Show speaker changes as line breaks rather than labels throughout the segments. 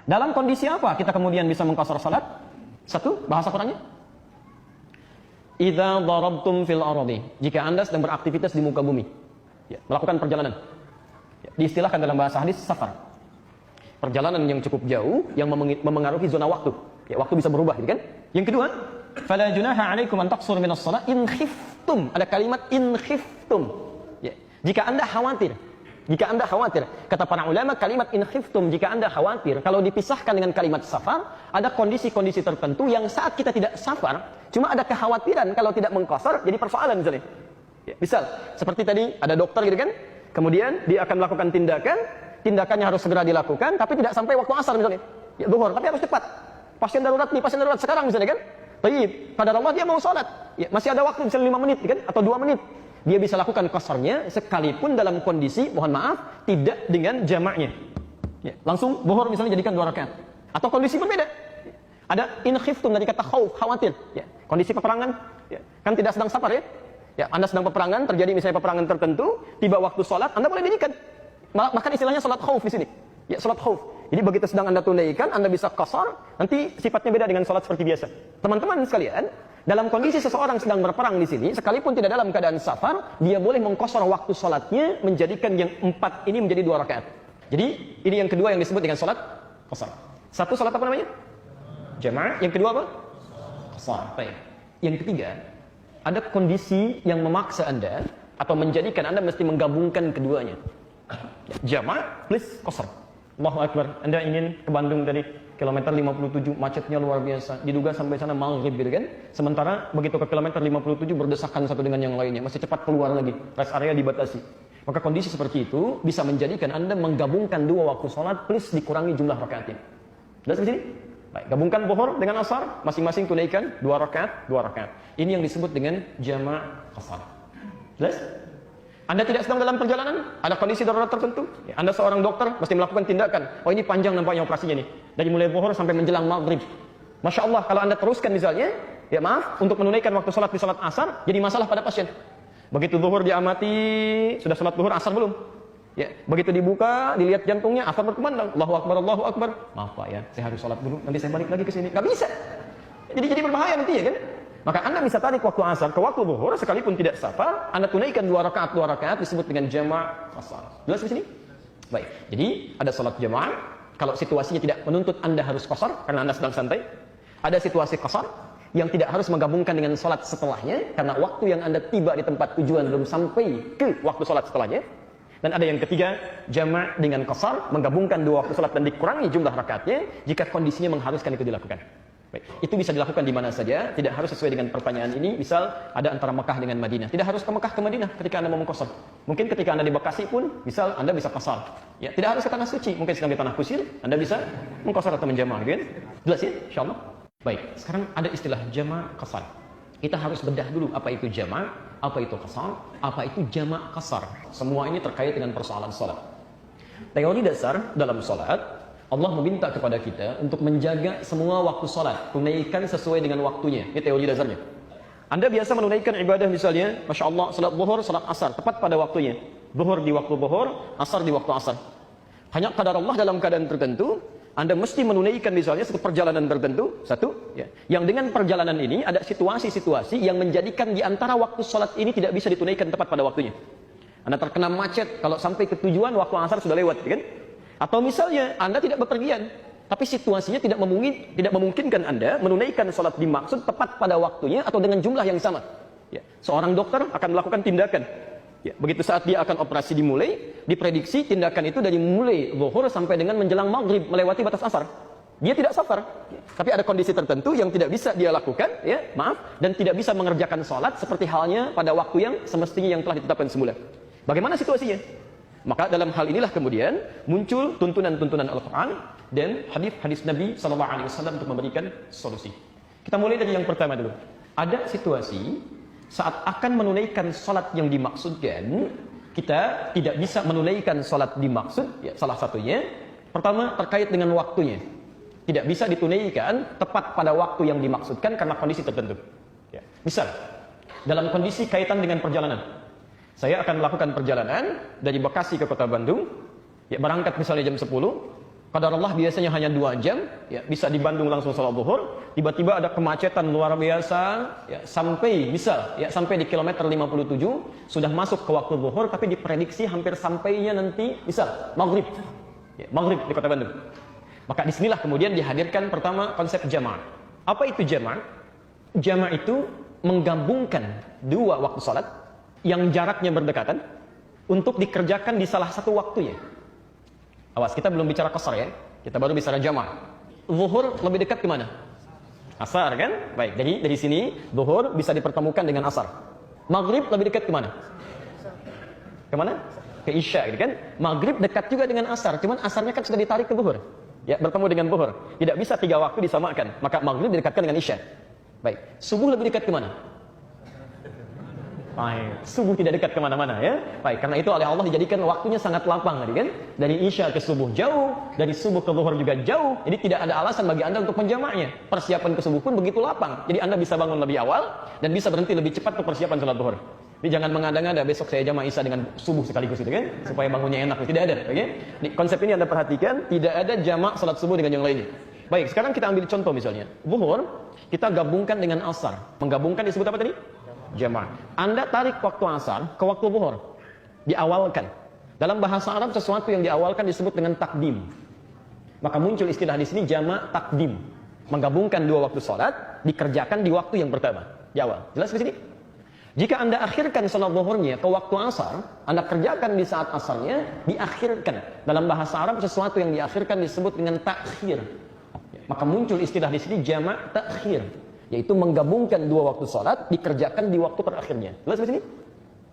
Dalam kondisi apa kita kemudian bisa mengqasar salat? Satu, bahasa Qur'annya. Idza darabtum fil ardi. Jika Anda sedang beraktivitas di muka bumi. Ya, melakukan perjalanan. Ya, diistilahkan dalam bahasa hadis safar. Perjalanan yang cukup jauh yang memengaruhi zona waktu. Ya, waktu bisa berubah, gitu kan? Yang kedua, fala junaha 'alaikum an taqsuru minas shalah in khiftum. Ada kalimat in khiftum. Ya, jika Anda khawatir. Jika Anda khawatir, kata para ulama kalimat in khiftum, jika Anda khawatir, kalau dipisahkan dengan kalimat safar, ada kondisi-kondisi tertentu yang saat kita tidak safar, cuma ada kekhawatiran kalau tidak mengqasar, jadi persoalan misalnya. Ya, misal, seperti tadi ada dokter gitu kan, kemudian dia akan melakukan tindakan, tindakannya harus segera dilakukan, tapi tidak sampai waktu asar misalnya. Ya, zuhur, tapi harus cepat. Pasien darurat nih, pasien darurat sekarang misalnya kan. Tayyib, pada Allah dia mau sholat, ya, masih ada waktu misalnya 5 menit kan, atau 2 menit. Dia bisa lakukan qasarnya sekalipun dalam kondisi, mohon maaf, tidak dengan jamaknya. Ya, langsung zuhur misalnya jadikan 2 rakaat. Atau kondisi berbeda. Ada in khiftum dari kata khauf, khawatir. Ya, kondisi peperangan, ya, kan tidak sedang safar ya. Ya, Anda sedang peperangan, terjadi misalnya peperangan tertentu, tiba waktu sholat, Anda boleh dirikan. Bahkan istilahnya sholat khauf di sini. Ya, sholat khauf. Jadi begitu sedang Anda tunaikan, Anda bisa qasar, nanti sifatnya beda dengan sholat seperti biasa. Teman-teman sekalian, dalam kondisi seseorang sedang berperang di sini, sekalipun tidak dalam keadaan safar, dia boleh mengqasar waktu sholatnya, menjadikan yang 4 ini menjadi 2 rakaat. Jadi, ini yang kedua yang disebut dengan sholat qasar. Satu sholat apa namanya? Jamaah. Yang kedua apa? Qasar. Baik. Yang ketiga, ada kondisi yang memaksa Anda, atau menjadikan Anda mesti menggabungkan keduanya. Jamaah plus qasar. Allahu Akbar, Anda ingin ke Bandung dari kilometer 57, macetnya luar biasa, diduga sampai sana maghrib gitu kan. Sementara begitu ke kilometer 57 berdesakan satu dengan yang lainnya, masih cepat keluar lagi, rest area dibatasi. Maka kondisi seperti itu bisa menjadikan Anda menggabungkan 2 waktu sholat plus dikurangi jumlah rakaatnya. Jelas di sini? Baik, gabungkan zuhur dengan asar, masing-masing tunaikan 2 rakaat, 2 rakaat. Ini yang disebut dengan jama' qasar. Jelas? Anda tidak sedang dalam perjalanan, ada kondisi darurat tertentu. Ya, Anda seorang dokter, mesti melakukan tindakan. Oh, ini panjang nampaknya operasinya nih. Dari mulai zuhur sampai menjelang maghrib. Masya Allah, kalau Anda teruskan misalnya, ya maaf, untuk menunaikan waktu sholat di sholat asar, jadi masalah pada pasien. Begitu zuhur diamati, sudah sholat zuhur, asar belum? Ya, begitu dibuka, dilihat jantungnya, asar berkumandang. Allahu Akbar, Allahu Akbar. Maaf Pak ya, saya harus sholat dulu, nanti saya balik lagi ke sini. Gak bisa. Jadi berbahaya nanti ya kan? Maka Anda bisa tarik waktu asar ke waktu zuhur sekalipun tidak safar, Anda tunaikan 2 rakaat disebut dengan jama' qasar. Jelas di sini? Baik. Jadi ada salat jamaah, kalau situasinya tidak menuntut Anda harus qasar karena Anda sedang santai. Ada situasi qasar yang tidak harus menggabungkan dengan salat setelahnya karena waktu yang Anda tiba di tempat tujuan belum sampai ke waktu salat setelahnya. Dan ada yang ketiga, jama' dengan qasar, menggabungkan 2 waktu salat dan dikurangi jumlah rakaatnya jika kondisinya mengharuskan itu dilakukan. Baik. Itu bisa dilakukan di mana saja, tidak harus sesuai dengan pertanyaan ini. Misal ada antara Mekah dengan Madinah, tidak harus ke Mekah ke Madinah ketika Anda mau mengqasar. Mungkin ketika Anda di Bekasi pun, misal Anda bisa qasar. Ya, tidak harus ke tanah suci, mungkin sedang di tanah kusir, Anda bisa mengqasar atau menjama', gitu kan? Jelas ya, insyaallah. Baik, sekarang ada istilah jama' qasar. Kita harus bedah dulu apa itu jama', apa itu qasar, apa itu jama' qasar. Semua ini terkait dengan persoalan salat. Teori dasar dalam salat, Allah meminta kepada kita untuk menjaga semua waktu salat, tunaikan sesuai dengan waktunya. Ini teori dasarnya. Anda biasa menunaikan ibadah misalnya, Masya Allah, salat zuhur, salat asar, tepat pada waktunya. Zuhur di waktu zuhur, asar di waktu asar. Hanya qadar Allah dalam keadaan tertentu, Anda mesti menunaikan misalnya satu perjalanan tertentu, satu, ya, yang dengan perjalanan ini ada situasi-situasi yang menjadikan di antara waktu salat ini tidak bisa ditunaikan tepat pada waktunya. Anda terkena macet, kalau sampai ke tujuan waktu asar sudah lewat, kan? Atau misalnya Anda tidak bepergian, tapi situasinya tidak memungkinkan Anda menunaikan sholat dimaksud tepat pada waktunya atau dengan jumlah yang sama. Ya, seorang dokter akan melakukan tindakan. Ya, begitu saat dia akan operasi dimulai, diprediksi tindakan itu dari mulai zuhur sampai dengan menjelang maghrib melewati batas asar. Dia tidak safar, tapi ada kondisi tertentu yang tidak bisa dia lakukan, ya maaf, dan tidak bisa mengerjakan sholat seperti halnya pada waktu yang semestinya yang telah ditetapkan semula. Bagaimana situasinya? Maka dalam hal inilah kemudian muncul tuntunan-tuntunan Al-Quran dan hadis-hadis Nabi SAW untuk memberikan solusi. Kita mulai dari yang pertama dulu. Ada situasi saat akan menunaikan salat yang dimaksudkan, kita tidak bisa menunaikan salat dimaksud, ya, salah satunya, pertama terkait dengan waktunya. Tidak bisa ditunaikan tepat pada waktu yang dimaksudkan karena kondisi tertentu. Ya. Misal, dalam kondisi kaitan dengan perjalanan. Saya akan melakukan perjalanan dari Bekasi ke kota Bandung, ya berangkat misalnya jam 10, Qadar Allah biasanya hanya 2 jam, ya, bisa di Bandung langsung sholat zuhur, tiba-tiba ada kemacetan luar biasa, ya, sampai misal, ya, sampai di kilometer 57 sudah masuk ke waktu zuhur, tapi diprediksi hampir sampainya nanti misal maghrib, ya, maghrib di kota Bandung. Maka disinilah kemudian dihadirkan pertama konsep jamaah. Apa itu jamaah? Jamaah itu menggabungkan 2 waktu sholat yang jaraknya berdekatan untuk dikerjakan di salah satu waktunya. Awas, kita belum bicara qasar ya, kita baru bicara jamaah. Zuhur lebih dekat ke mana? Asar kan? Baik, jadi dari sini zuhur bisa dipertemukan dengan asar. Maghrib lebih dekat ke mana? Kemana? Ke isya gitu kan? Maghrib dekat juga dengan asar, cuman asarnya kan sudah ditarik ke zuhur. Ya, bertemu dengan zuhur. Tidak bisa 3 waktu disamakan, maka maghrib didekatkan dengan isya. Baik, subuh lebih dekat ke mana? Baik, subuh tidak dekat kemana-mana ya. Baik, karena itu oleh Allah dijadikan waktunya sangat lapang kan? Dari isya ke subuh jauh, dari subuh ke zuhur juga jauh. Jadi tidak ada alasan bagi Anda untuk menjamaknya. Persiapan ke subuh pun begitu lapang. Jadi Anda bisa bangun lebih awal dan bisa berhenti lebih cepat untuk persiapan sholat zuhur. Jadi jangan mengada-ngada besok saya jamak isya dengan subuh sekaligus itu kan, supaya bangunnya enak. Tidak ada, oke? Okay? Konsep ini Anda perhatikan, tidak ada jamak salat subuh dengan yang lainnya. Baik, sekarang kita ambil contoh misalnya. Zuhur kita gabungkan dengan asar. Menggabungkan disebut apa tadi? Jamaah. Anda tarik waktu asar ke waktu zuhur, diawalkan. Dalam bahasa Arab sesuatu yang diawalkan disebut dengan takdim. Maka muncul istilah di sini jama' takdim. Menggabungkan 2 waktu salat dikerjakan di waktu yang pertama, di awal. Jelas di sini? Jika Anda akhirkan salat zuhurnya ke waktu asar, Anda kerjakan di saat asarnya, diakhirkan. Dalam bahasa Arab sesuatu yang diakhirkan disebut dengan takhir. Maka muncul istilah di sini jama' takhir. Yaitu menggabungkan 2 waktu sholat dikerjakan di waktu terakhirnya. Jelas di sini?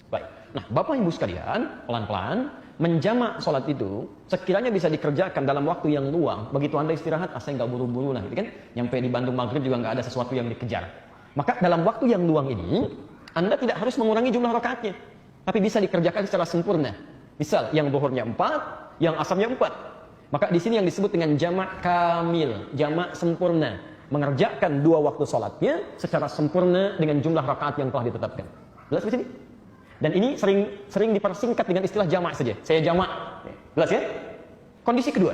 Baik. Nah, Bapak Ibu sekalian, pelan-pelan menjamak sholat itu sekiranya bisa dikerjakan dalam waktu yang luang. Begitu Anda istirahat, saya nggak buru-buru lah, gitu kan? Nyampe di Bandung maghrib juga nggak ada sesuatu yang dikejar. Maka dalam waktu yang luang ini, Anda tidak harus mengurangi jumlah rakaatnya, tapi bisa dikerjakan secara sempurna. Misal, yang zuhurnya 4, yang asarnya 4. Maka di sini yang disebut dengan jamak kamil, jamak sempurna. Mengerjakan 2 waktu sholatnya secara sempurna dengan jumlah rakaat yang telah ditetapkan. Jelas di sini? Dan ini sering dipersingkat dengan istilah jamak saja. Saya jamak. Jelas ya? Kondisi kedua.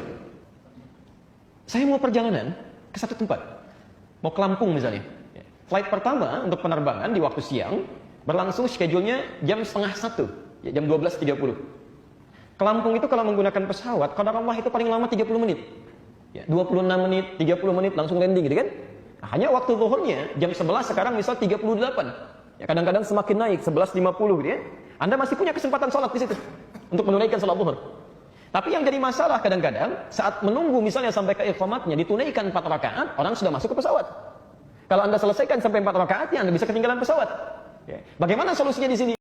Saya mau perjalanan ke satu tempat. Mau ke Lampung misalnya. Flight pertama untuk penerbangan di waktu siang berlangsung schedule-nya jam setengah 1, ya, jam 12.30. Ke Lampung itu kalau menggunakan pesawat, qadar Allah itu paling lama 30 menit. Ya, 26 menit, 30 menit langsung landing gitu kan. Nah, hanya waktu zuhurnya jam 11 sekarang misal 38. Ya, kadang-kadang semakin naik 11.50 gitu ya. Anda masih punya kesempatan sholat di situ untuk menunaikan sholat zuhur. Tapi yang jadi masalah kadang-kadang saat menunggu misalnya sampai ke iqamatnya ditunaikan 4 rakaat, orang sudah masuk ke pesawat. Kalau Anda selesaikan sampai 4 rakaat, ya Anda bisa ketinggalan pesawat. Ya. Bagaimana solusinya di sini?